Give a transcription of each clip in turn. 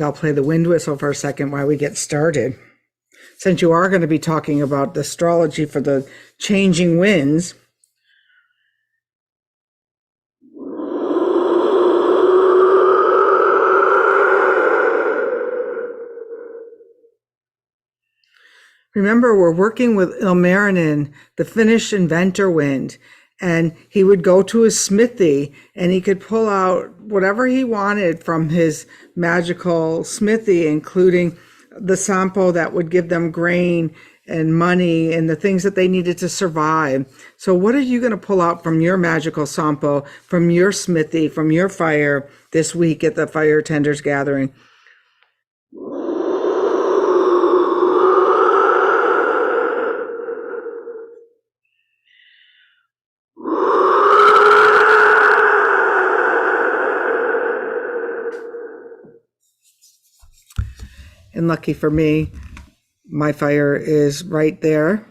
I'll play the wind whistle for a second while we get started. Since you are going to be talking about the astrology for the changing winds, remember, we're working with Ilmarinen, the Finnish inventor wind, and he would go to his smithy and he could pull out whatever he wanted from his magical smithy, including the sampo that would give them grain and money and the things that they needed to survive. So what are you going to pull out from your magical sampo, from your smithy, from your fire this week at the Fire Tenders Gathering? And lucky for me, my fire is right there,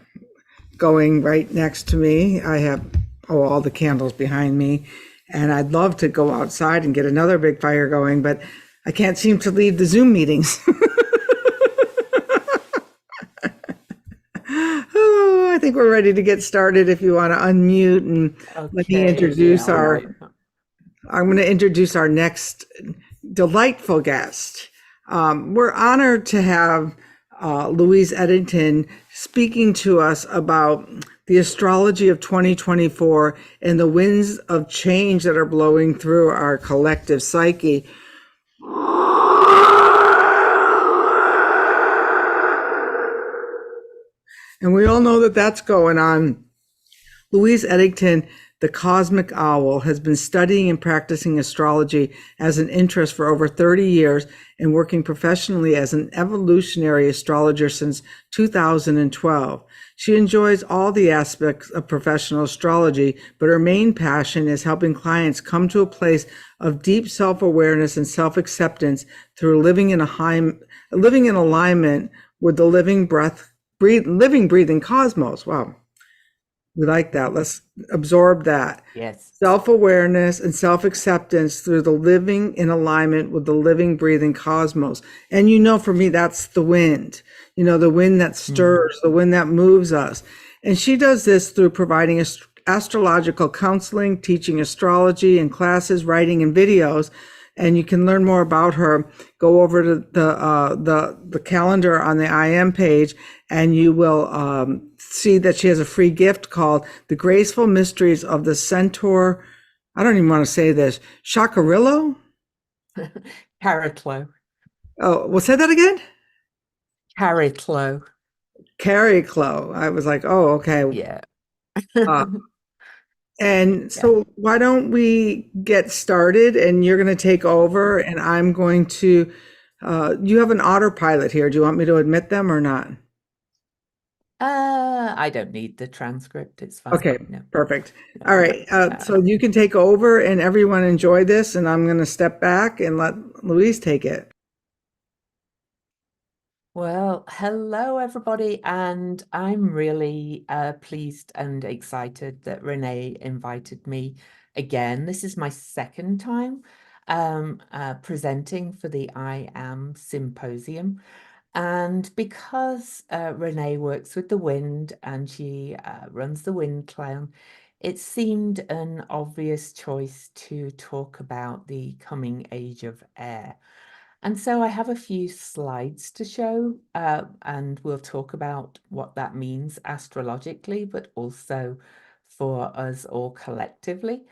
going right next to me. I have all the candles behind me, and I'd love to go outside and get another big fire going, but I can't seem to leave the Zoom meetings. Oh, I think we're ready to get started. If you want to unmute and let me introduce I'm going to introduce our next delightful guest. We're honored to have Louise Edington speaking to us about the astrology of 2024 and the winds of change that are blowing through our collective psyche. And we all know that that's going on. Louise Edington, the cosmic owl, has been studying and practicing astrology as an interest for over 30 years and working professionally as an evolutionary astrologer since 2012. She enjoys all the aspects of professional astrology, but her main passion is helping clients come to a place of deep self-awareness and self-acceptance through living in alignment with the living, breathing cosmos. Wow. We like that. Let's absorb that. Yes. Self-awareness and self-acceptance through the living in alignment with the living, breathing cosmos. And for me, that's the wind, the wind that stirs, the wind that moves us. And she does this through providing astrological counseling, teaching astrology in classes, writing, and videos. And you can learn more about her. Go over to the calendar on the IM page, and you will see that she has a free gift called The Graceful Mysteries of the Centaur. I don't even want to say this. Chacarillo? Cariclo. Oh, well, say that again? Cariclo. Cariclo. I was like, oh, okay. Yeah. And so why don't we get started, and you're going to take over, and I'm going to, you have an autopilot here. Do you want me to admit them or not? I don't need the transcript. It's fine. Okay, no. Perfect. All right. So you can take over, and everyone enjoy this, and I'm going to step back and let Louise take it. Well, hello, everybody. And I'm really pleased and excited that Renee invited me again. This is my second time presenting for the I Am Symposium. And because Renee works with the wind and she runs the Wind Clan, it seemed an obvious choice to talk about the coming age of air. And so I have a few slides to show, and we'll talk about what that means astrologically, but also for us all collectively.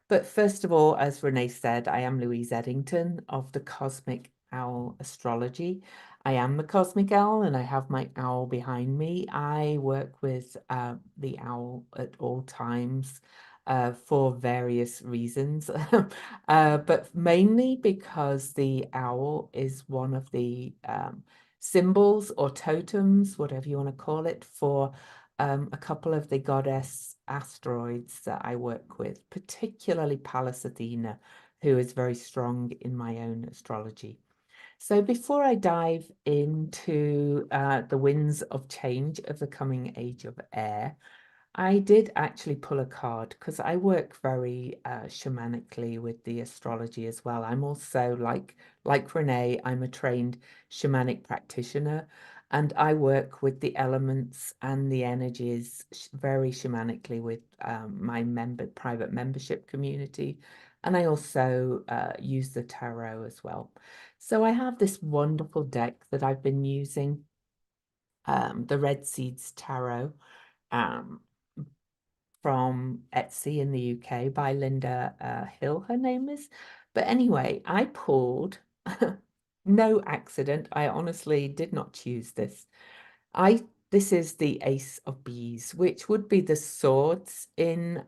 But first of all, as Renee said, I am Louise Edington of the Cosmic Owl Astrology. I am the Cosmic Owl, and I have my owl behind me. I work with the owl at all times for various reasons, but mainly because the owl is one of the symbols or totems, whatever you want to call it, for a couple of the goddess asteroids that I work with, particularly Pallas Athena, who is very strong in my own astrology. So before I dive into the winds of change of the coming age of air, I did actually pull a card because I work very shamanically with the astrology as well. I'm also like Renee, I'm a trained shamanic practitioner, and I work with the elements and the energies very shamanically with my private membership community, and I also use the tarot as well. So I have this wonderful deck that I've been using, the Red Seeds Tarot. Um, from Etsy in the UK by Linda Hill, her name is. But anyway, I pulled, no accident. I honestly did not choose this. This is the Ace of Bees, which would be the swords in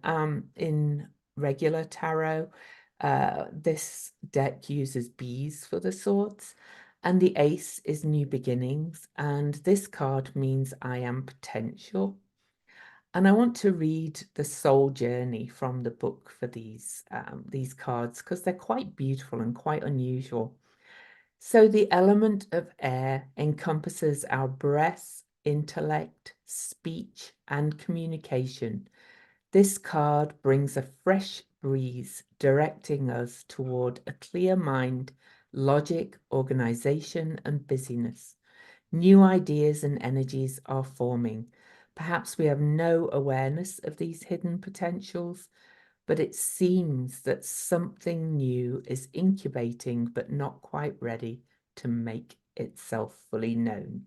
regular tarot. This deck uses bees for the swords, and the ace is new beginnings, and this card means I am potential. And I want to read the soul journey from the book for these cards because they're quite beautiful and quite unusual. So the element of air encompasses our breath, intellect, speech, and communication. This card brings a fresh breeze directing us toward a clear mind, logic, organization, and busyness. New ideas and energies are forming. Perhaps we have no awareness of these hidden potentials, but it seems that something new is incubating but not quite ready to make itself fully known.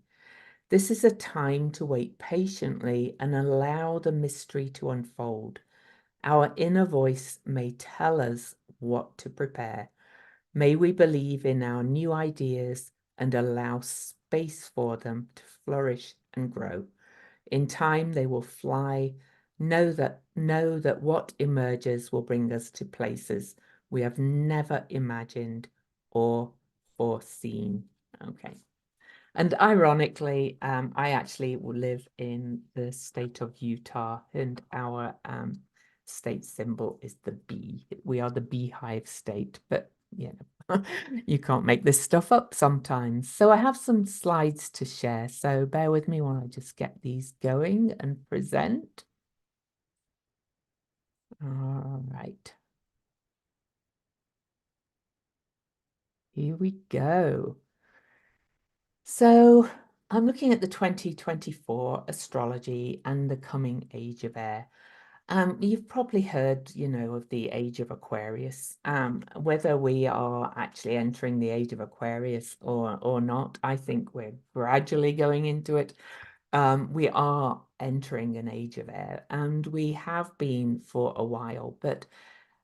This is a time to wait patiently and allow the mystery to unfold. Our inner voice may tell us what to prepare. May we believe in our new ideas and allow space for them to flourish and grow. In time, they will fly. Know that what emerges will bring us to places we have never imagined or foreseen. Okay. And ironically, I actually live in the state of Utah, and our state symbol is the bee. We are the beehive state, but you know, you can't make this stuff up sometimes. So I have some slides to share. So bear with me while I just get these going and present. All right. Here we go. So I'm looking at the 2024 astrology and the coming age of air. You've probably heard, of the age of Aquarius. Whether we are actually entering the age of Aquarius or not, I think we're gradually going into it. We are entering an age of air, and we have been for a while, but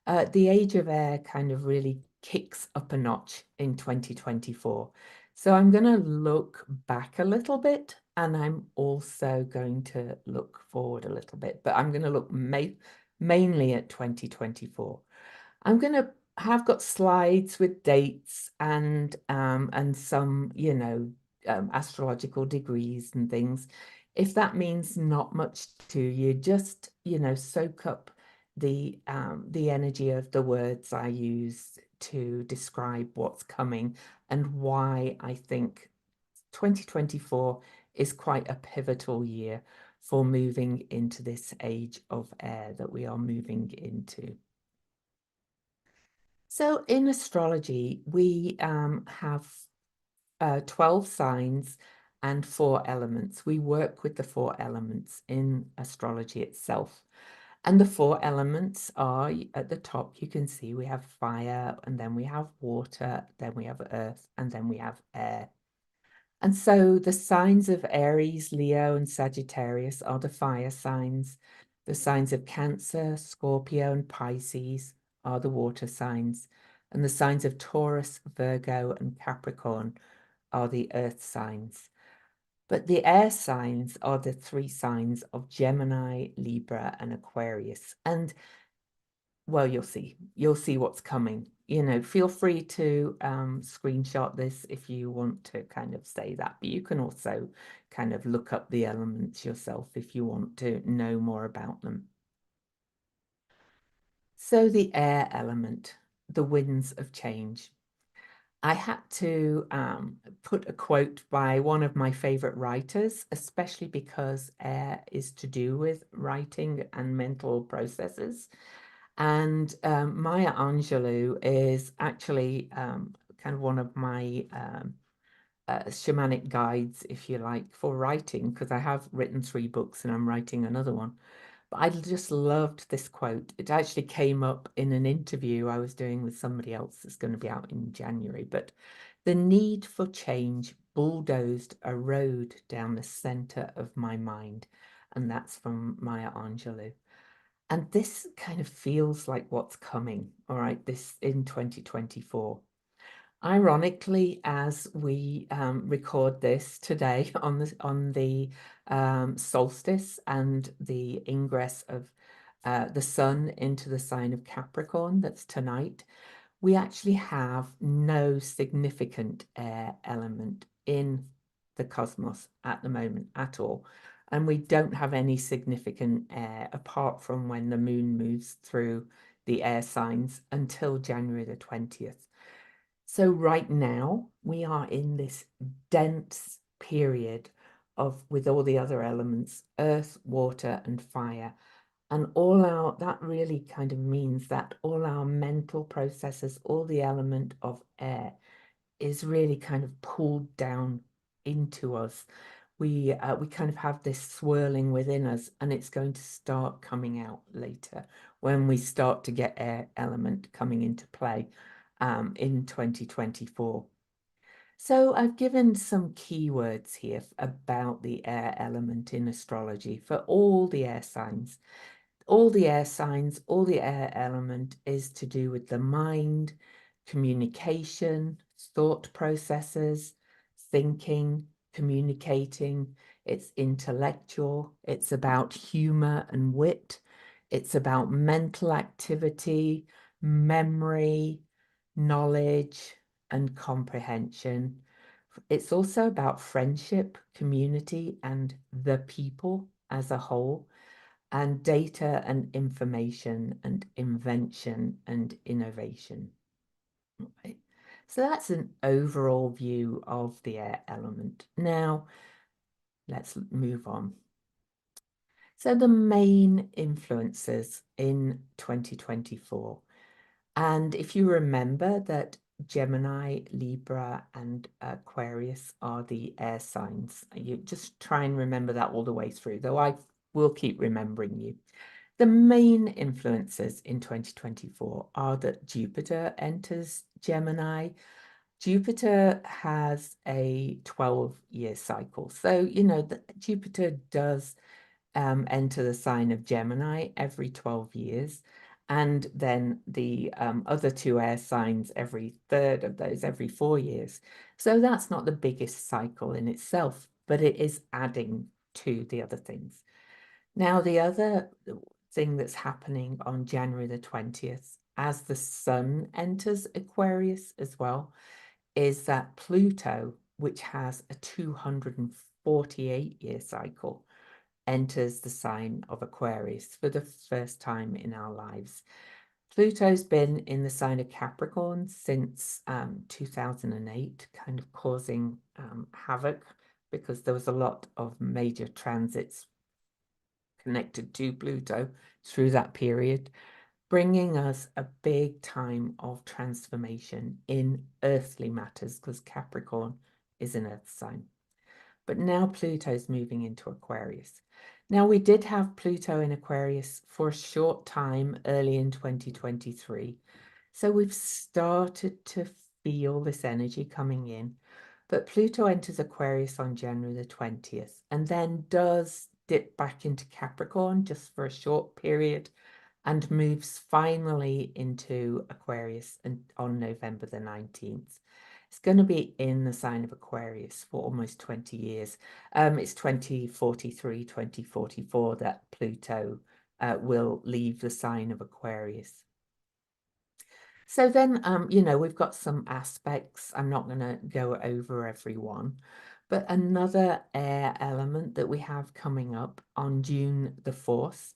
the age of air kind of really kicks up a notch in 2024. So I'm going to look back a little bit, and I'm also going to look forward a little bit, but I'm going to look mainly at 2024. I'm going to have got slides with dates and some, astrological degrees and things. If that means not much to you, just, soak up the energy of the words I use to describe what's coming and why I think 2024 is quite a pivotal year for moving into this age of air that we are moving into. So in astrology, we have 12 signs and 4 elements. We work with the 4 elements in astrology itself. And the 4 elements are at the top, you can see we have fire, and then we have water, then we have earth, and then we have air. And so the signs of Aries, Leo, and Sagittarius are the fire signs. The signs of Cancer, Scorpio, and Pisces are the water signs. And the signs of Taurus, Virgo, and Capricorn are the earth signs. But the air signs are the 3 signs of Gemini, Libra, and Aquarius. And well, you'll see what's coming. Feel free to screenshot this if you want to kind of say that, but you can also kind of look up the elements yourself if you want to know more about them. So the air element, the winds of change. I had to put a quote by one of my favorite writers, especially because air is to do with writing and mental processes. And Maya Angelou is actually kind of one of my shamanic guides, if you like, for writing, because I have written 3 books and I'm writing another one. But I just loved this quote. It actually came up in an interview I was doing with somebody else that's going to be out in January. But the need for change bulldozed a road down the center of my mind. And that's from Maya Angelou. And this kind of feels like what's coming, all right, this in 2024. Ironically, as we record this today on the solstice and the ingress of the sun into the sign of Capricorn, that's tonight, we actually have no significant air element in the cosmos at the moment at all. And we don't have any significant air apart from when the moon moves through the air signs until January the 20th. So right now we are in this dense period with all the other elements, earth, water, and fire. And that really kind of means that all our mental processes, all the element of air is really kind of pulled down into us. We kind of have this swirling within us, and it's going to start coming out later when we start to get air element coming into play in 2024. So I've given some keywords here about the air element in astrology for all the air signs. All the air signs, all the air element is to do with the mind, communication, thought processes, thinking, communicating. It's intellectual. It's about humor and wit. It's about mental activity, memory, knowledge, and comprehension. It's also about friendship, community, and the people as a whole, and data and information and invention and innovation. Okay. So that's an overall view of the air element. Now, let's move on. So the main influences in 2024. And if you remember that Gemini, Libra, and Aquarius are the air signs, you just try and remember that all the way through, though I will keep remembering you. The main influences in 2024 are that Jupiter enters Gemini. Jupiter has a 12-year cycle. So, Jupiter does enter the sign of Gemini every 12 years. And then the other 2 air signs every third of those, every 4 years. So that's not the biggest cycle in itself, but it is adding to the other things. Now, the other thing that's happening on January the 20th, as the sun enters Aquarius as well, is that Pluto, which has a 248-year cycle, enters the sign of Aquarius for the first time in our lives. Pluto's been in the sign of Capricorn since 2008, kind of causing havoc because there was a lot of major transits connected to Pluto through that period, bringing us a big time of transformation in earthly matters because Capricorn is an earth sign. But now Pluto's moving into Aquarius. Now, we did have Pluto in Aquarius for a short time early in 2023. So we've started to feel this energy coming in. But Pluto enters Aquarius on January the 20th and then does dip back into Capricorn just for a short period and moves finally into Aquarius on November the 19th. It's going to be in the sign of Aquarius for almost 20 years. It's 2043, 2044 that Pluto will leave the sign of Aquarius. So then, we've got some aspects. I'm not going to go over every one, but another air element that we have coming up on June the 4th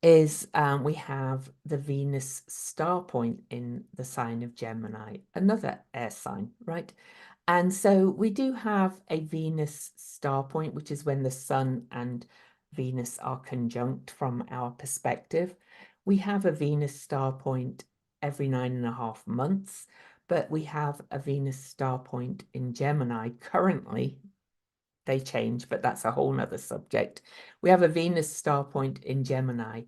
is we have the Venus star point in the sign of Gemini, another air sign, right? And so we do have a Venus star point, which is when the Sun and Venus are conjunct from our perspective. We have a Venus star point every 9.5 months, but we have a Venus star point in Gemini currently. They change, but that's a whole nother subject. We have a Venus star point in Gemini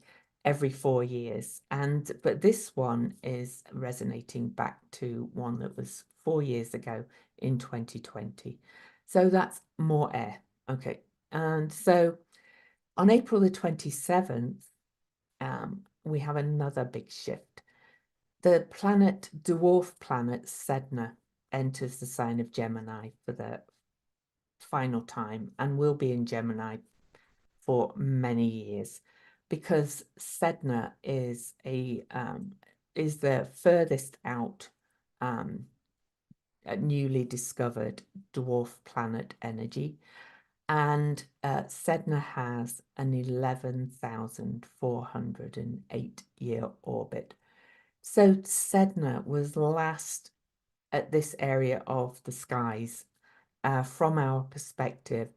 every 4 years. But this one is resonating back to one that was 4 years ago in 2020. So that's more air. Okay. And so on April the 27th, we have another big shift. The dwarf planet Sedna enters the sign of Gemini for the final time and will be in Gemini for many years, because Sedna is the furthest out newly discovered dwarf planet energy, and Sedna has an 11,408 year orbit. So Sedna was last at this area of the skies from our perspective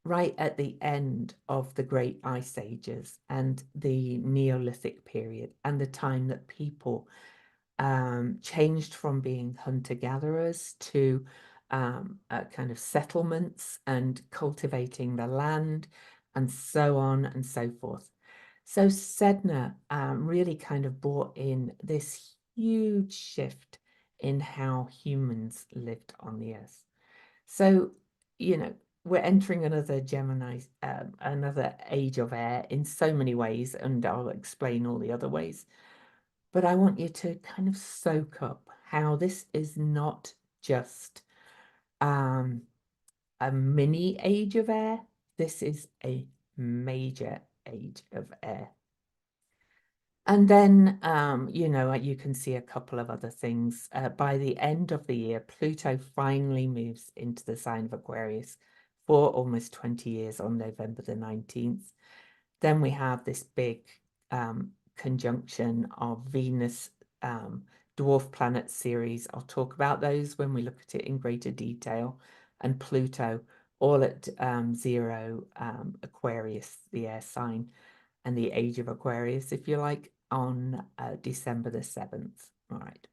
right at the end of the great ice ages and the Neolithic period, and the time that people changed from being hunter-gatherers to kind of settlements and cultivating the land and so on and so forth. So Sedna really kind of brought in this huge shift in how humans lived on the earth. So, we're entering another Gemini, another age of air in so many ways, and I'll explain all the other ways. But I want you to kind of soak up how this is not just a mini age of air. This is a major age of air. And then, you can see a couple of other things. By the end of the year, Pluto finally moves into the sign of Aquarius for almost 20 years on November the 19th. Then we have this big conjunction of Venus dwarf planet series. I'll talk about those when we look at it in greater detail. And Pluto, all at 0 Aquarius, the air sign, and the age of Aquarius, if you like, on December the 7th. All right.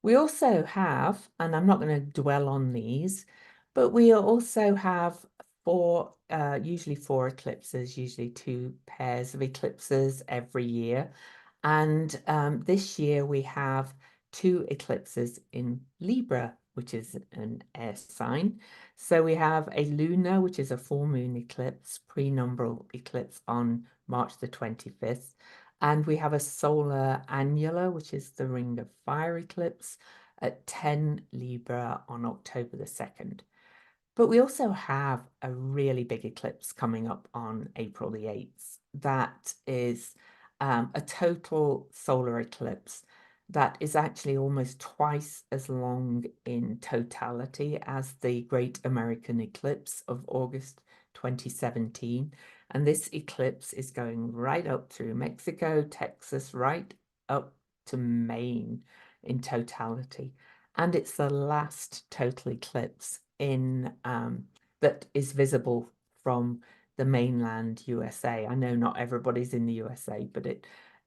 We also have, and I'm not going to dwell on these, but we also have usually 4 eclipses, usually 2 pairs of eclipses every year. And this year we have 2 eclipses in Libra, which is an air sign. So we have a lunar, which is a full moon eclipse, prenumbral eclipse on March the 25th. And we have a solar annular, which is the ring of fire eclipse at 10 Libra on October the 2nd. But we also have a really big eclipse coming up on April the 8th. That is a total solar eclipse that is actually almost twice as long in totality as the Great American Eclipse of August 2017. And this eclipse is going right up through Mexico, Texas, right up to Maine in totality. And it's the last total eclipse in that is visible from the mainland USA. I know not everybody's in the USA, but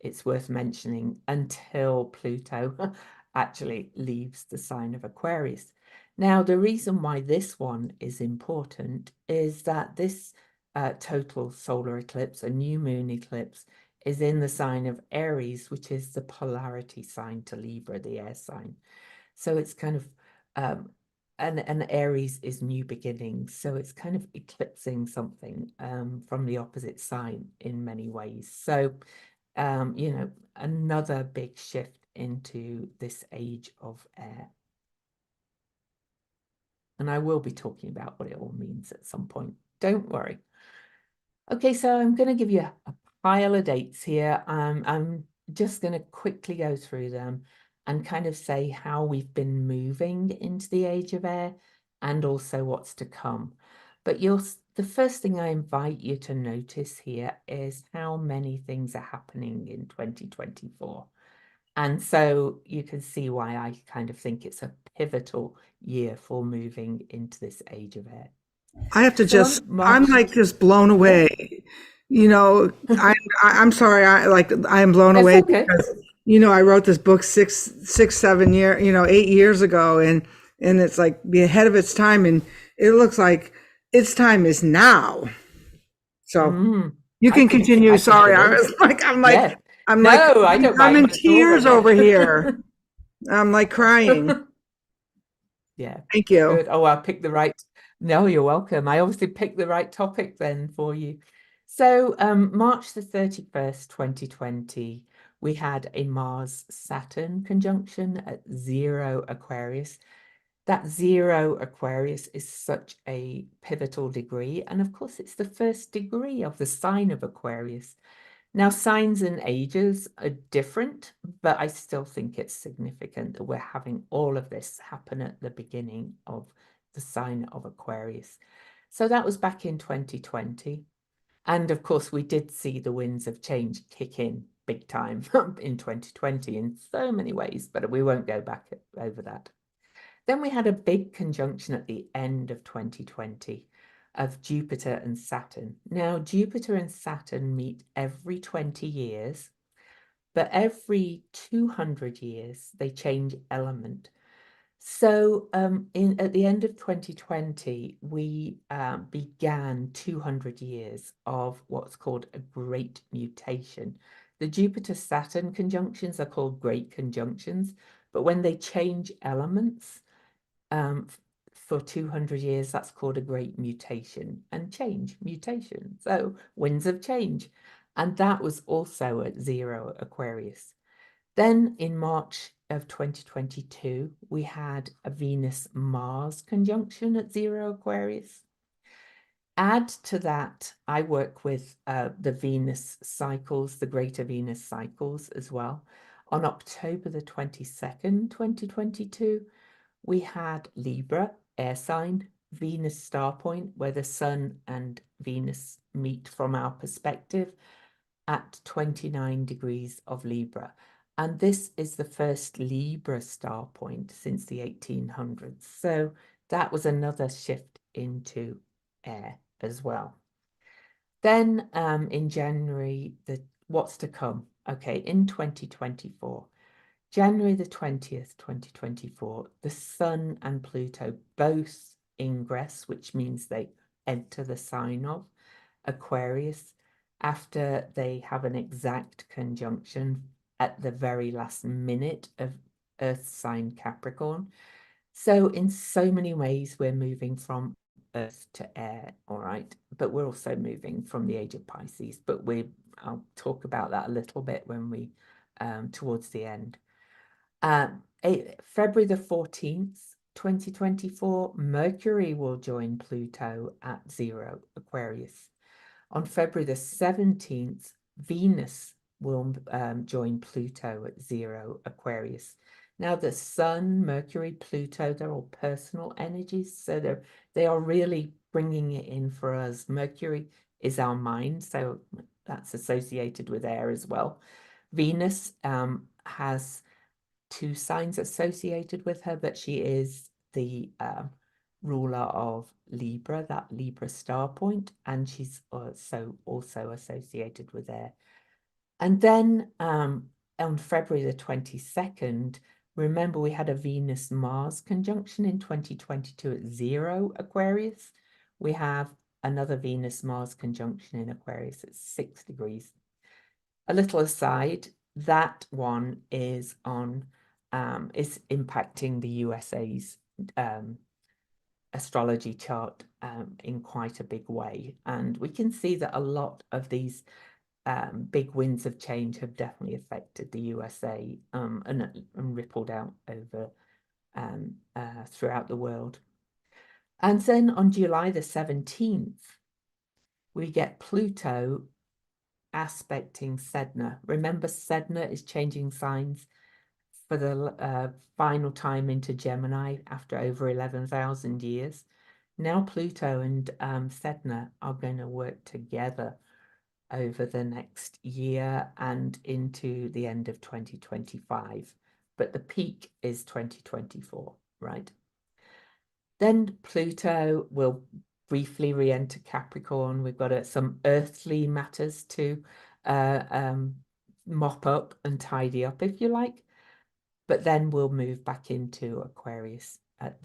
it's worth mentioning until Pluto actually leaves the sign of Aquarius. Now, the reason why this one is important is that this total solar eclipse, a new moon eclipse, is in the sign of Aries, which is the polarity sign to Libra, the air sign. So it's kind of, and Aries is new beginnings. So it's kind of eclipsing something from the opposite sign in many ways. So, another big shift into this age of air. And I will be talking about what it all means at some point. Don't worry. Okay, so I'm going to give you a pile of dates here. I'm just going to quickly go through them and kind of say how we've been moving into the age of air and also what's to come. But the first thing I invite you to notice here is how many things are happening in 2024. And so you can see why I kind of think it's a pivotal year for moving into this age of air. I have to So just, on March, I'm like just blown yeah, away. You know, I'm sorry, I am blown that's away okay. because, I wrote this book 7 years, 8 years ago, and it's like be ahead of its time, and it looks like its time is now. So you can continue. I think Sorry, it I is. was like, Yeah. I'm like, No, I don't I'm in mind at all, tears over here. Renee. I'm like crying. Yeah, Thank you. good. Oh, I picked the right. No, you're welcome. I obviously picked the right topic then for you. So, March the 31st, 2020, we had a Mars-Saturn conjunction at 0 Aquarius. That 0 Aquarius is such a pivotal degree. And of course, it's the first degree of the sign of Aquarius. Now, signs and ages are different, but I still think it's significant that we're having all of this happen at the beginning of the sign of Aquarius. So that was back in 2020. And of course, we did see the winds of change kick in big time in 2020 in so many ways, but we won't go back over that. Then we had a big conjunction at the end of 2020 of Jupiter and Saturn. Now, Jupiter and Saturn meet every 20 years, but every 200 years they change element. So at the end of 2020, we began 200 years of what's called a great mutation. The Jupiter-Saturn conjunctions are called great conjunctions, but when they change elements, for 200 years, that's called a great mutation and mutation. So winds of change. And that was also at 0 Aquarius. Then in March of 2022, we had a Venus-Mars conjunction at 0 Aquarius. Add to that, I work with the Venus cycles, the greater Venus cycles as well. On October the 22nd, 2022, we had Libra, air sign, Venus star point, where the Sun and Venus meet from our perspective at 29 degrees of Libra. And this is the first Libra star point since the 1800s. So that was another shift into air as well. Then in January, what's to come? Okay, in 2024. January the 20th, 2024, the Sun and Pluto both ingress, which means they enter the sign of Aquarius after they have an exact conjunction at the very last minute of Earth sign Capricorn. So in so many ways, we're moving from Earth to air, all right? But we're also moving from the age of Pisces, but I'll talk about that a little bit when we, towards the end. February the 14th, 2024, Mercury will join Pluto at 0 Aquarius. On February the 17th, Venus will join Pluto at 0 Aquarius. Now, the Sun, Mercury, Pluto, they're all personal energies, so they are really bringing it in for us. Mercury is our mind, so that's associated with air as well. Venus has 2 signs associated with her, but she is the ruler of Libra, that Libra star point, and she's also associated with air. And then on February the 22nd, remember we had a Venus-Mars conjunction in 2022 at 0 Aquarius. We have another Venus-Mars conjunction in Aquarius at 6 degrees. A little aside, that one is on is impacting the USA's astrology chart in quite a big way. And we can see that a lot of these big winds of change have definitely affected the USA and rippled out over throughout the world. And then on July the 17th, we get Pluto aspecting Sedna. Remember, Sedna is changing signs for the final time into Gemini after over 11,000 years. Now Pluto and Sedna are going to work together over the next year and into the end of 2025. But the peak is 2024, right? Then Pluto will briefly re-enter Capricorn. We've got some earthly matters to mop up and tidy up, if you like. But then we'll move back into Aquarius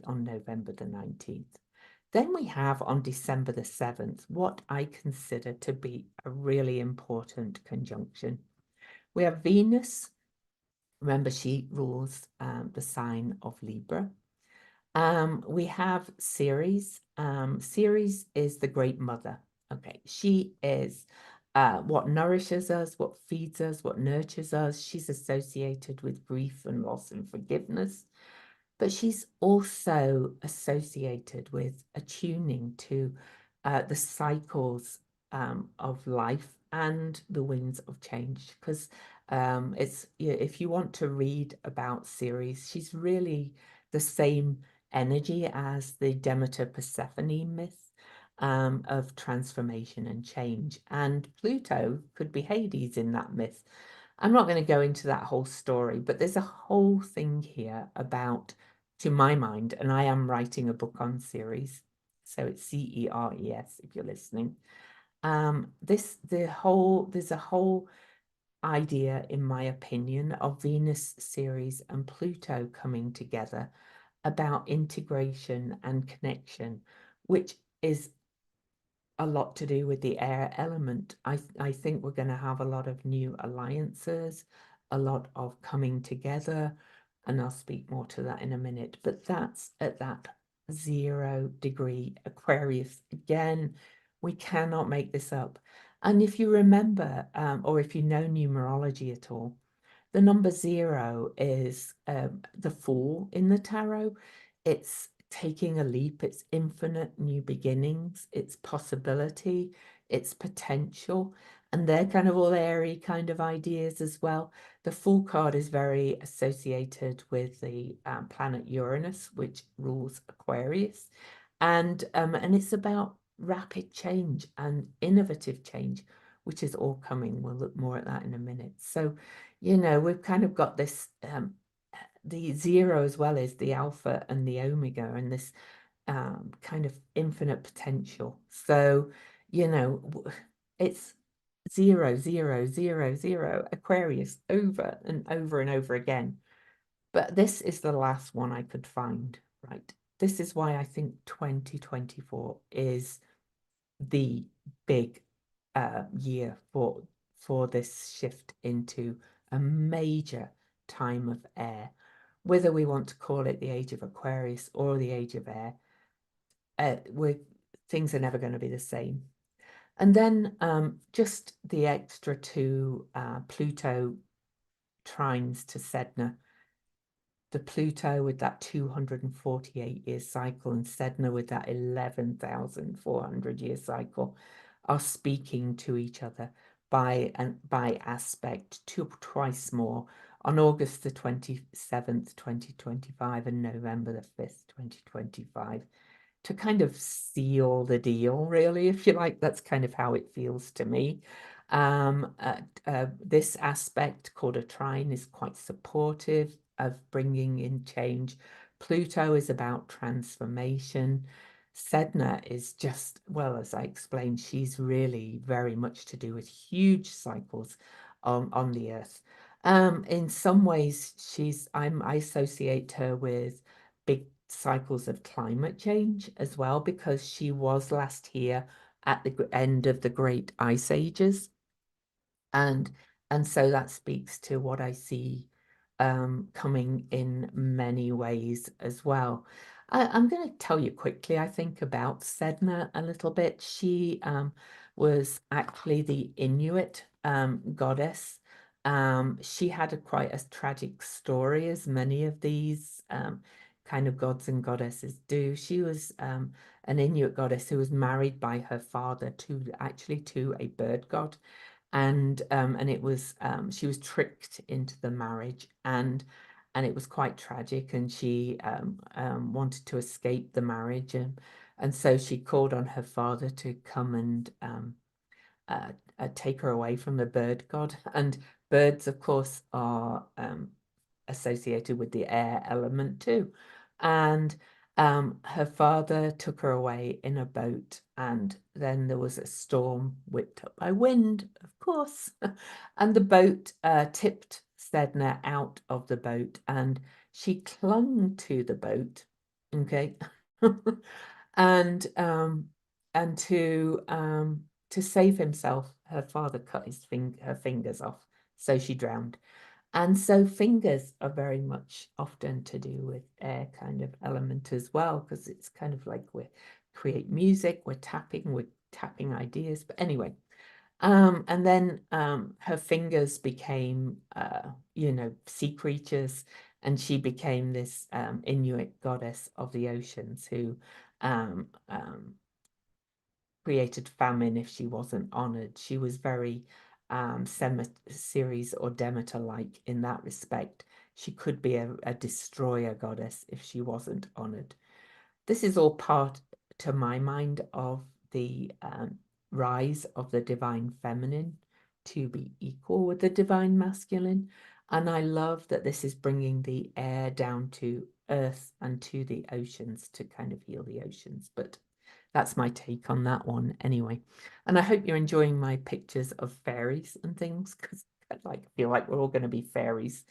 on November the 19th. Then we have on December the 7th, what I consider to be a really important conjunction. We have Venus. Remember, she rules the sign of Libra. We have Ceres. Ceres is the great mother. Okay, she is what nourishes us, what feeds us, what nurtures us. She's associated with grief and loss and forgiveness, but she's also associated with attuning to the cycles of life and the winds of change. Because if you want to read about Ceres, she's really the same energy as the Demeter Persephone myth of transformation and change. And Pluto could be Hades in that myth. I'm not going to go into that whole story, but there's a whole thing here about, to my mind, and I am writing a book on Ceres, so it's Ceres if you're listening. There's a whole idea, in my opinion, of Venus, Ceres, and Pluto coming together about integration and connection, which is a lot to do with the air element. I think we're going to have a lot of new alliances, a lot of coming together, and I'll speak more to that in a minute. But that's at that 0-degree Aquarius. Again, we cannot make this up. And if you remember, or if you know numerology at all, the number 0 is the Fool in the tarot. It's taking a leap, it's infinite new beginnings, it's possibility, it's potential. And they're kind of all airy kind of ideas as well. The Fool card is very associated with the planet Uranus, which rules Aquarius. And it's about rapid change and innovative change, which is all coming. We'll look more at that in a minute. So, we've kind of got this, the 0 as well as the alpha and the omega, and this kind of infinite potential. So, it's 0, 0, 0, 0, Aquarius over and over and over again. But this is the last one I could find, right? This is why I think 2024 is the big year for this shift into a major time of air. Whether we want to call it the age of Aquarius or the age of air, things are never going to be the same. And then just the extra two Pluto trines to Sedna. The Pluto with that 248-year cycle and Sedna with that 11,400-year cycle are speaking to each other by aspect twice more on August the 27th, 2025 and November the 5th, 2025 to kind of seal the deal, really, if you like. That's kind of how it feels to me. This aspect called a trine is quite supportive of bringing in change. Pluto is about transformation. Sedna is just, well, as I explained, she's really very much to do with huge cycles on the earth. In some ways, I associate her with big cycles of climate change as well, because she was last here at the end of the great ice ages. And so that speaks to what I see coming in many ways as well. I'm going to tell you quickly, I think, about Sedna a little bit. She was actually the Inuit goddess. She had quite a tragic story, as many of these kind of gods and goddesses do. She was an Inuit goddess who was married by her father to a bird god. And it was she was tricked into the marriage, and it was quite tragic, and she wanted to escape the marriage, and so she called on her father to come and take her away from the bird god. And birds, of course, are associated with the air element too. And her father took her away in a boat, and then there was a storm whipped up by wind, of course, and the boat tipped Sedna out of the boat, and she clung to the boat, okay, and to save himself, her father cut her fingers off, so she drowned. And so fingers are very much often to do with air kind of element as well, because it's kind of like we create music, we're tapping ideas. But anyway, and then her fingers became, sea creatures, and she became this Inuit goddess of the oceans who created famine if she wasn't honored. She was very Ceres or Demeter-like in that respect. She could be a destroyer goddess if she wasn't honored. This is all part, to my mind, of the rise of the divine feminine to be equal with the divine masculine. And I love that this is bringing the air down to earth and to the oceans to kind of heal the oceans. But that's my take on that one anyway. And I hope you're enjoying my pictures of fairies and things, because I feel like we're all going to be fairies.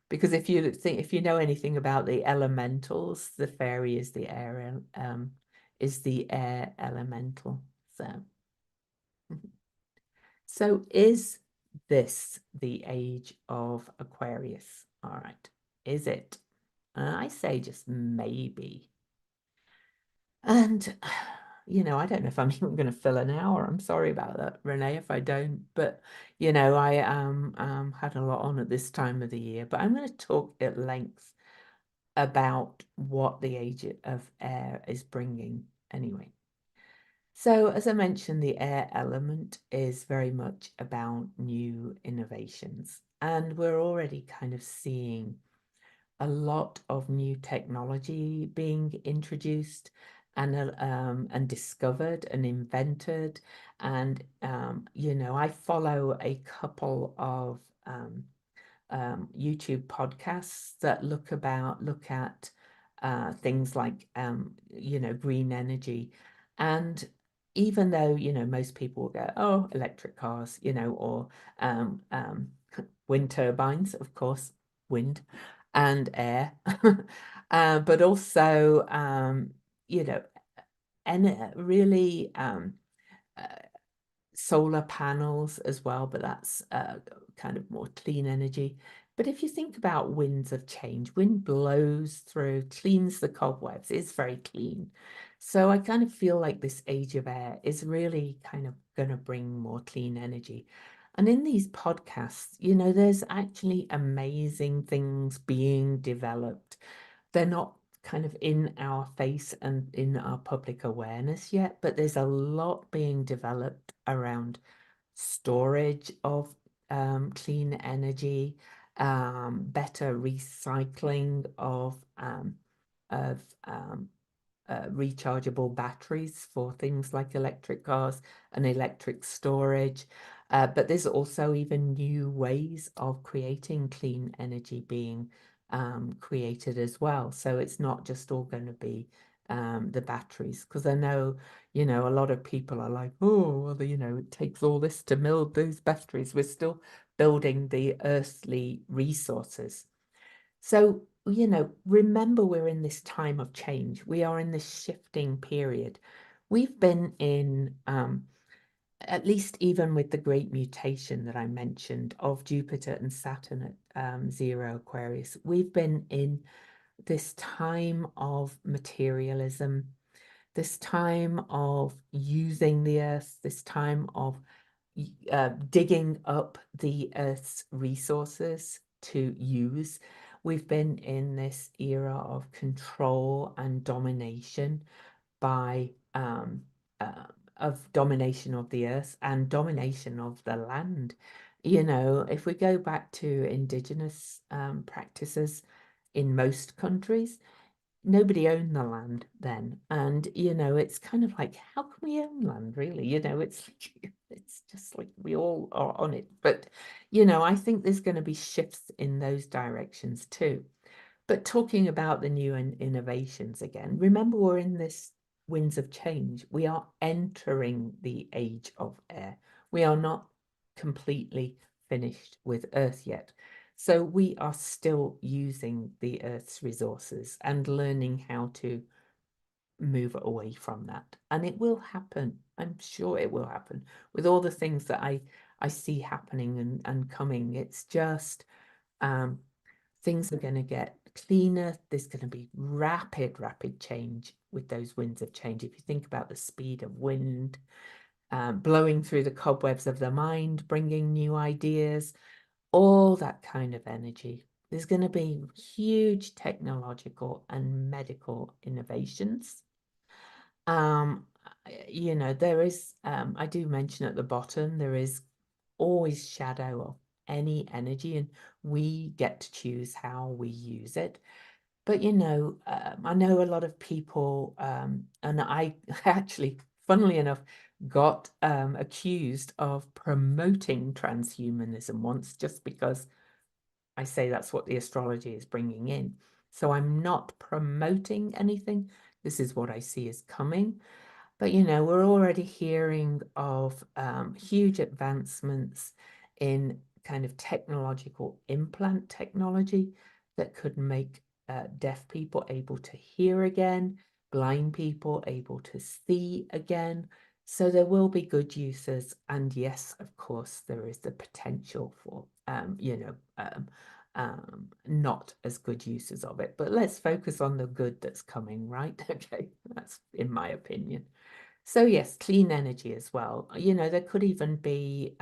Because if you know anything about the elementals, the fairy is the air elemental. So is this the age of Aquarius? All right, is it? I say just maybe. And I don't know if I'm even going to fill an hour. I'm sorry about that, Renee, if I don't. But I had a lot on at this time of the year. But I'm going to talk at length about what the age of air is bringing anyway. So as I mentioned, the air element is very much about new innovations, and we're already kind of seeing a lot of new technology being introduced and discovered and invented. And I follow a couple of YouTube podcasts that look at things like green energy. And even though most people will go, oh, electric cars, or wind turbines, of course, wind and air, but also and really solar panels as well, but that's kind of more clean energy. But if you think about winds of change, wind blows through, cleans the cobwebs, it's very clean. So I kind of feel like this age of air is really kind of going to bring more clean energy. And in these podcasts, there's actually amazing things being developed. They're not kind of in our face and in our public awareness yet, but there's a lot being developed around storage of clean energy, better recycling of rechargeable batteries for things like electric cars and electric storage. But there's also even new ways of creating clean energy being created as well. So it's not just all going to be the batteries, because I know, a lot of people are like, oh, well, it takes all this to build those batteries. We're still building the earthly resources. So, remember, we're in this time of change. We are in this shifting period. We've been in, at least even with the great mutation that I mentioned of Jupiter and Saturn at 0 Aquarius, we've been in this time of materialism, this time of using the earth, this time of digging up the earth's resources to use. We've been in this era of control and domination by of domination of the earth and domination of the land. If we go back to indigenous practices in most countries, nobody owned the land then. And it's kind of like, how can we own land, really? It's just like we all are on it. But, you know, I think there's going to be shifts in those directions too. But talking about the new innovations again, remember we're in this winds of change. We are entering the age of air. We are not completely finished with Earth yet. So we are still using the Earth's resources and learning how to move away from that. And it will happen. I'm sure it will happen with all the things that I see happening and coming. It's just things are going to get cleaner. There's going to be rapid change with those winds of change. If you think about the speed of wind, blowing through the cobwebs of the mind, bringing new ideas, all that kind of energy. There's going to be huge technological and medical innovations. You know, there is, I do mention at the bottom, there is always shadow of any energy, and we get to choose how we use it. But, you know, I know a lot of people, and I actually, funnily enough, got accused of promoting transhumanism once just because I say that's what the astrology is bringing in. So I'm not promoting anything. This is what I see as coming. But, you know, we're already hearing of huge advancements in kind of technological implant technology that could make deaf people able to hear again, blind people able to see again. So there will be good uses. And yes, of course, there is the potential for, you know, not as good uses of it. But let's focus on the good that's coming, right? Okay, that's in my opinion. So yes, clean energy as well. You know, there could even be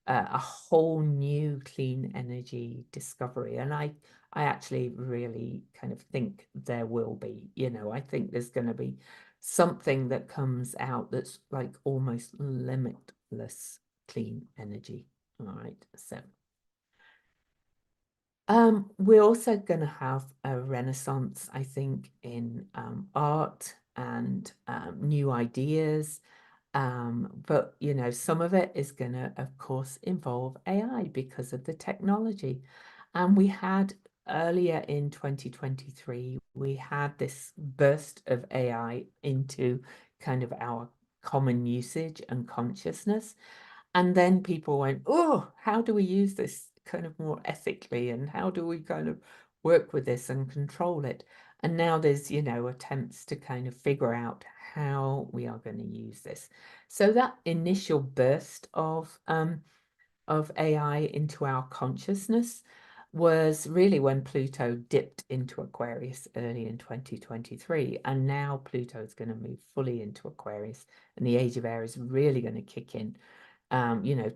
a whole new clean energy discovery. And I actually really kind of think there will be, you know, I think there's going to be something that comes out that's like almost limitless clean energy. All right. So we're also going to have a renaissance, I think, in art and new ideas. But, you know, some of it is going to, of course, involve AI because of the technology. And we had earlier in 2023, we had this burst of AI into kind of our common usage and consciousness. And then people went, oh, how do we use this kind of more ethically? And how do we kind of work with this and control it? And now there's, you know, attempts to kind of figure out how we are going to use this. So that initial burst of AI into our consciousness was really when Pluto dipped into Aquarius early in 2023. And now Pluto is going to move fully into Aquarius, and the age of air is really going to kick in. You know,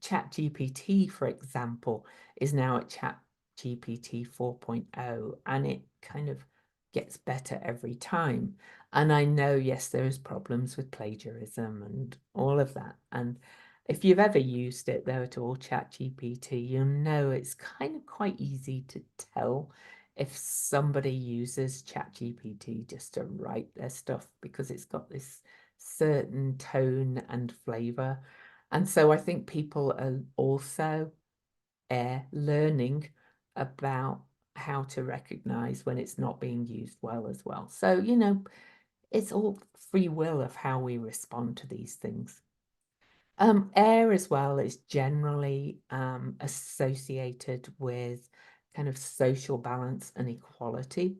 ChatGPT, for example, is now at ChatGPT 4.0, and it kind of gets better every time. And I know, yes, there is problems with plagiarism and all of that. And if you've ever used it, though, at all, ChatGPT, you'll know it's kind of quite easy to tell if somebody uses ChatGPT just to write their stuff, because it's got this certain tone and flavor. And so I think people are also learning about how to recognize when it's not being used well as well. So, you know, it's all free will of how we respond to these things. Air as well is generally associated with kind of social balance and equality.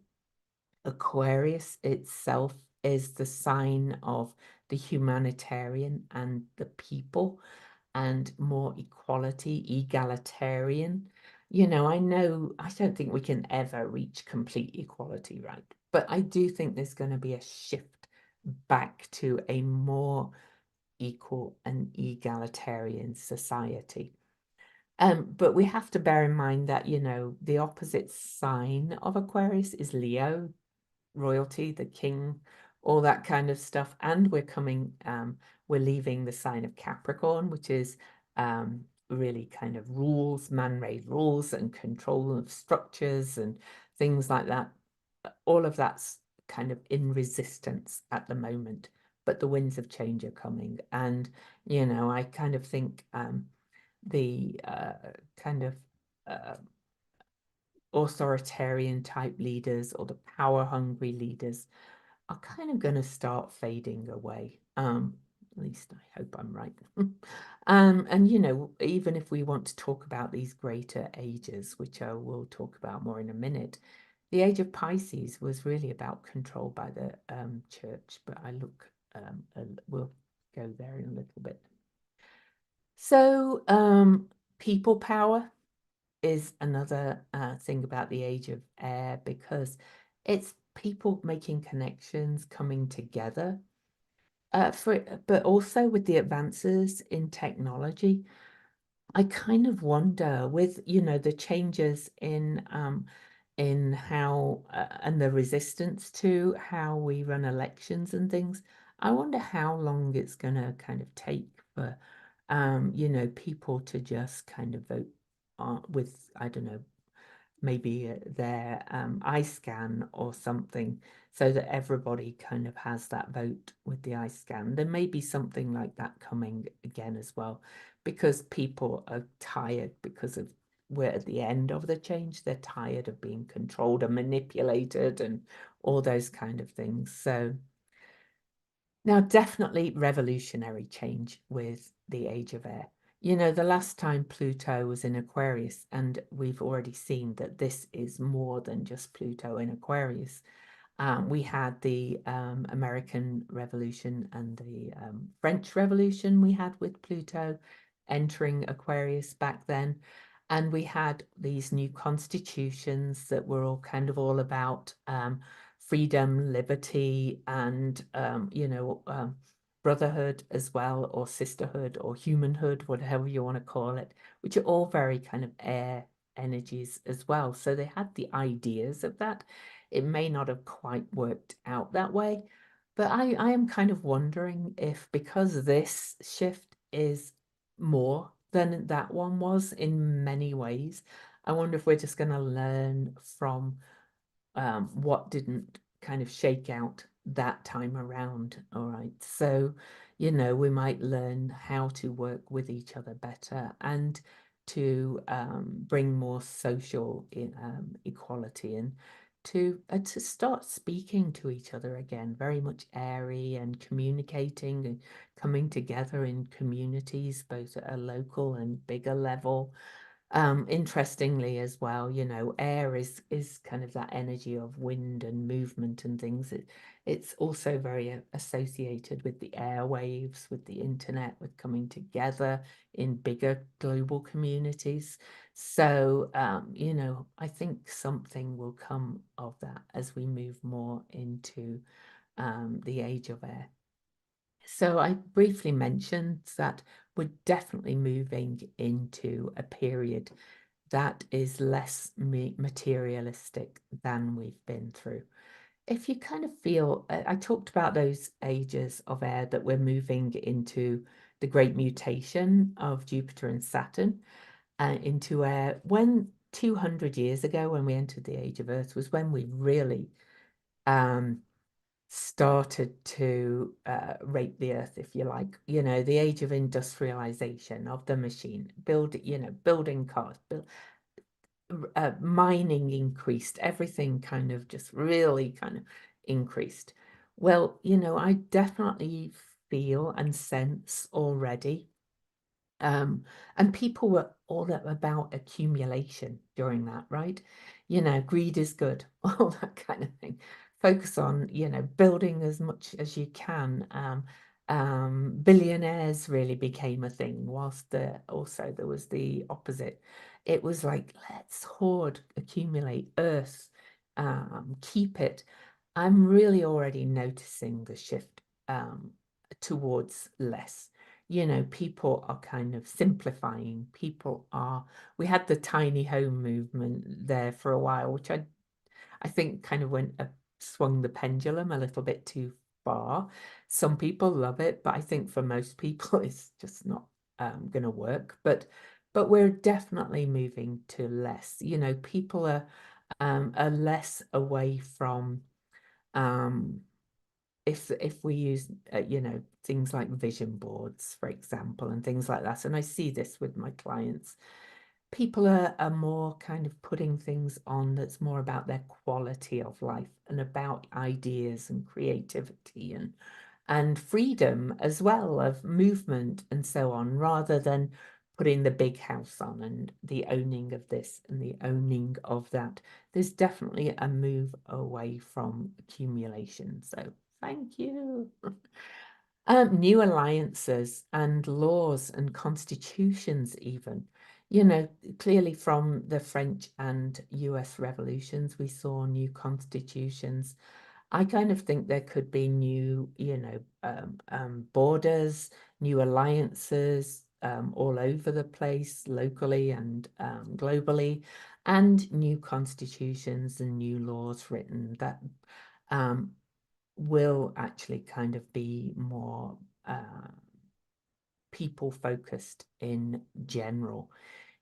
Aquarius itself is the sign of the humanitarian and the people, and more equality, egalitarian. You know, I don't think we can ever reach complete equality, right? But I do think there's going to be a shift back to a more equal and egalitarian society. But we have to bear in mind that, you know, the opposite sign of Aquarius is Leo, royalty, the king, all that kind of stuff. And we're leaving the sign of Capricorn, which is really kind of rules, man-made rules and control of structures and things like that. All of that's kind of in resistance at the moment but the winds of change are coming. And, you know, I kind of think the kind of authoritarian type leaders or the power hungry leaders are kind of going to start fading away. At least I hope I'm right. And, you know, even if we want to talk about these greater ages, which I will talk about more in a minute, the age of Pisces was really about control by the church, but we'll go there in a little bit. So people power is another thing about the age of air, because it's people making connections, coming together. But also with the advances in technology, I kind of wonder with, you know, the changes in how and the resistance to how we run elections and things. I wonder how long it's going to kind of take for, you know, people to just kind of vote with, I don't know, maybe their eye scan or something, so that everybody kind of has that vote with the eye scan. There may be something like that coming again as well, because people are tired, because of we're at the end of the change. They're tired of being controlled and manipulated and all those kind of things. So now, definitely revolutionary change with the age of air. You know, the last time Pluto was in Aquarius, and we've already seen that this is more than just Pluto in Aquarius. We had the American Revolution and the French Revolution we had with Pluto entering Aquarius back then. And we had these new constitutions that were all kind of all about freedom, liberty, and, you know, brotherhood as well, or sisterhood, or humanhood, whatever you want to call it, which are all very kind of air energies as well. So they had the ideas of that. It may not have quite worked out that way, but I am kind of wondering if, because this shift is more than that one was in many ways, I wonder if we're just going to learn from what didn't kind of shake out that time around. All right. So, you know, we might learn how to work with each other better, and to bring more social equality, and to start speaking to each other again, very much airy, and communicating and coming together in communities, both at a local and bigger level. Interestingly as well, you know, air is kind of that energy of wind and movement and things. It's also very associated with the airwaves, with the internet, with coming together in bigger global communities. So, you know, I think something will come of that as we move more into the age of air. So I briefly mentioned that we're definitely moving into a period that is less materialistic than we've been through. If you kind of feel, I talked about those ages of air that we're moving into the great mutation of Jupiter and Saturn into air. When 200 years ago, when we entered the age of Earth, was when we really started to rape the earth, if you like. You know, the age of industrialization of the machine, building cars, mining increased, everything kind of just really kind of increased. Well, you know, I definitely feel and sense already, and people were all about accumulation during that, right? You know, greed is good, all that kind of thing. Focus on, you know, building as much as you can. Billionaires really became a thing, whilst also there was the opposite. It was like, let's hoard, accumulate earth, keep it. I'm really already noticing the shift towards less. You know, people are kind of simplifying. We had the tiny home movement there for a while, which I think kind of swung the pendulum a little bit too far. Some people love it, but I think for most people it's just not going to work. But we're definitely moving to less. You know, people are less away from if we use things like vision boards, for example, and things like that, and I see this with my clients, people are more kind of putting things on that's more about their quality of life and about ideas and creativity and freedom as well of movement and so on, rather than putting the big house on and the owning of this and the owning of that. There's definitely a move away from accumulation. So thank you. New alliances and laws and constitutions, even. Clearly from the French and US revolutions, we saw new constitutions. I kind of think there could be new, borders, new alliances all over the place, locally and globally, and new constitutions and new laws written that will actually kind of be more people focused in general.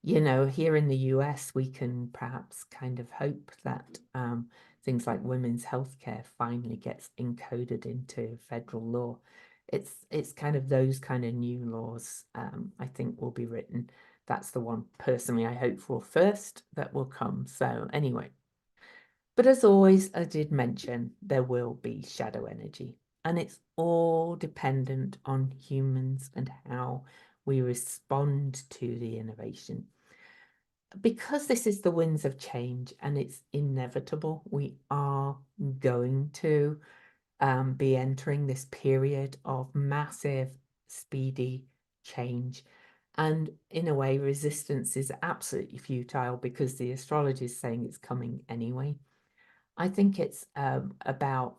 Here in the US, we can perhaps kind of hope that things like women's healthcare finally gets encoded into federal law. It's kind of those kind of new laws I think will be written. That's the one personally I hope for first that will come. So anyway, but as always, I did mention there will be shadow energy, and it's all dependent on humans and how we respond to the innovation. Because this is the winds of change and it's inevitable, we are going to be entering this period of massive, speedy change. And in a way, resistance is absolutely futile because the astrology is saying it's coming anyway. I think it's about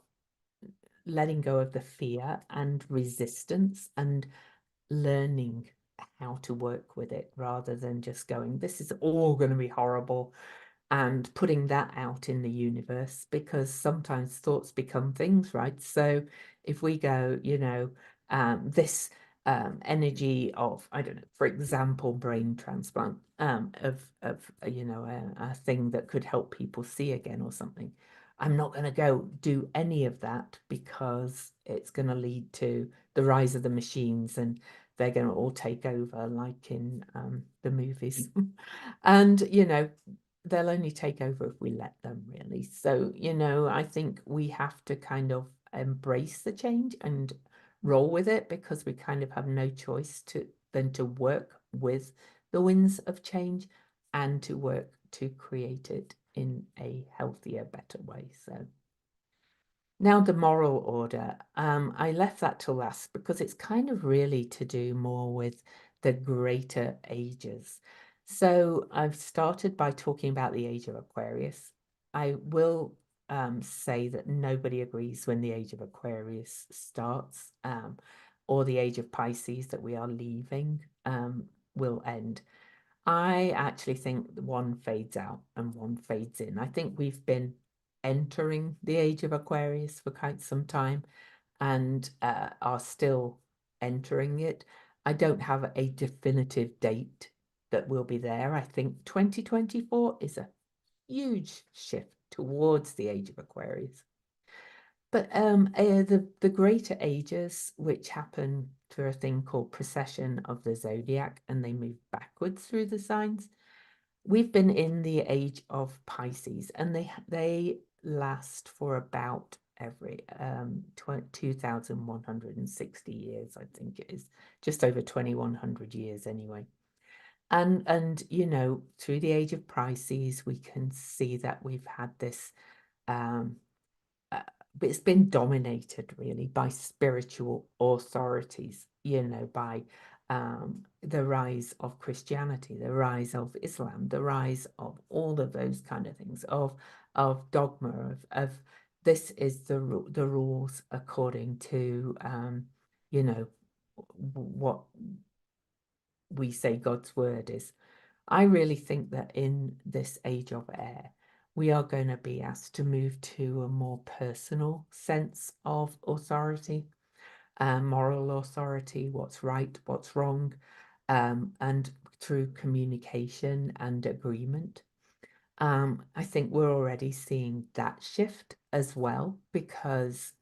letting go of the fear and resistance and learning how to work with it rather than just going, this is all going to be horrible, and putting that out in the universe, because sometimes thoughts become things, right? So if we go, this energy of, I don't know, for example, brain transplant, of a thing that could help people see again or something. I'm not going to go do any of that because it's going to lead to the rise of the machines and they're going to all take over like in the movies. And, they'll only take over if we let them, really. So, I think we have to kind of embrace the change and roll with it, because we kind of have no choice than to work with the winds of change and to work to create it in a healthier, better way. So now the moral order, I left that to last because it's kind of really to do more with the greater ages. So I've started by talking about the age of Aquarius. I will say that nobody agrees when the age of Aquarius starts, or the age of Pisces that we are leaving will end. I actually think one fades out and one fades in. I think we've been entering the age of Aquarius for quite some time and are still entering it. I don't have a definitive date that will be there. I think 2024 is a huge shift towards the age of Aquarius. But the greater ages, which happen through a thing called precession of the zodiac, and they move backwards through the signs. We've been in the age of Pisces, and they last for about every 2,160 years, I think it is, just over 2,100 years anyway. And through the age of Pisces, we can see that we've had this but it's been dominated really by spiritual authorities, by the rise of Christianity, the rise of Islam, the rise of all of those kind of things, of dogma, of this is the rules according to what we say God's word is. I really think that in this age of air, we are going to be asked to move to a more personal sense of authority, moral authority, what's right, what's wrong, and through communication and agreement. I think we're already seeing that shift as well because,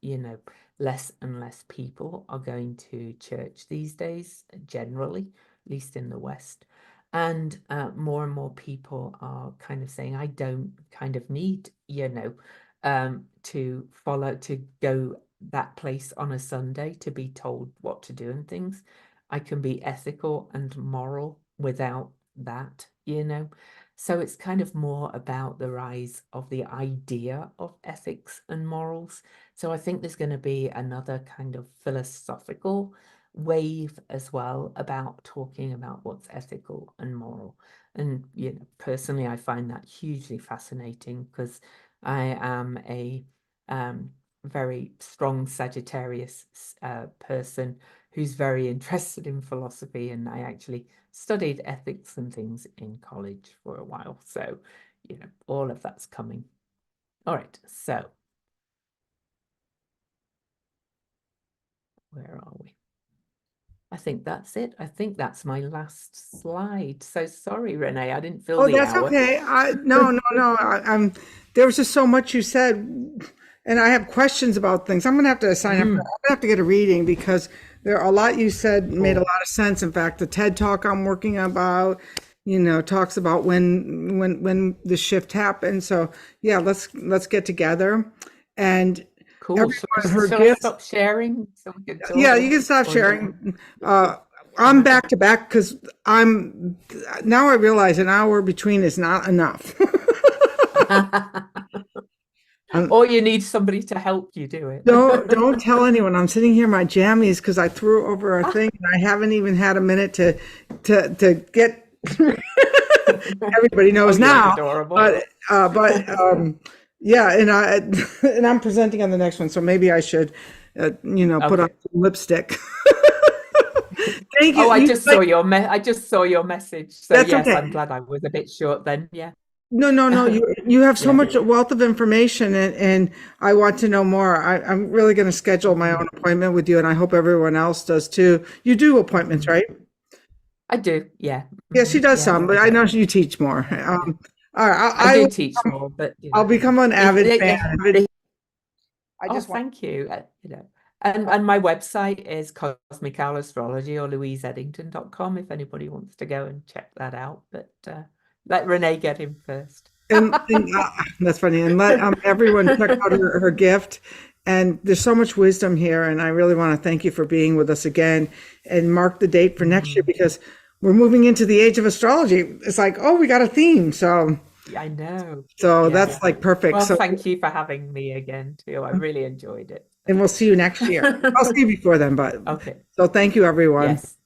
less and less people are going to church these days, generally, at least in the West. And more and more people are kind of saying, I don't kind of need, to go that place on a Sunday to be told what to do and things. I can be ethical and moral without that. So it's kind of more about the rise of the idea of ethics and morals. So I think there's going to be another kind of philosophical wave as well about talking about what's ethical and moral. And, personally, I find that hugely fascinating because I am a very strong Sagittarius person who's very interested in philosophy, and I actually studied ethics and things in college for a while. So, all of that's coming. All right, so where are we? I think that's it. I think that's my last slide. So sorry, Renee, I didn't fill Oh, the that's hour. okay. No. There was just so much you said, and I have questions about things. I'm gonna have to sign up. I'm gonna have to get a reading because there are a lot you said made a lot of sense. In fact, the TED Talk I'm working about, talks about when the shift happened. So yeah, let's get together and Cool. her Shall I gifts. stop sharing so we can talk? Yeah, you can stop sharing. I'm back to back because now I realize an hour between is not enough. Or you need somebody to help you do it. Don't tell anyone. I'm sitting here in my jammies because I threw over a thing and I haven't even had a minute to get. Everybody knows now. Adorable. Yeah, and I'm presenting on the next one, so maybe I should, put on some lipstick. Thank you. Oh, I just saw your message. So That's yes, okay. I'm glad I was a bit short then. Yeah. No. You have so much wealth of information, and I want to know more. I'm really going to schedule my own appointment with you, and I hope everyone else does too. You do appointments, right? I do. Yeah. Yeah, she does Yeah, some, but I know you teach more. All right, I do teach more, but I'll become an avid fan. Thank you. And my website is Cosmical Astrology or louiseedington.com if anybody wants to go and check that out. But let Renee get him first. And that's funny. And let everyone check out her gift. And there's so much wisdom here. And I really want to thank you for being with us again and mark the date for next year because we're moving into the age of astrology. It's like, oh, we got a theme. So I know. So that's like perfect. Well, so thank you for having me again too. I really enjoyed it. And we'll see you next year. I'll see you before then, but okay. So thank you, everyone. Yes.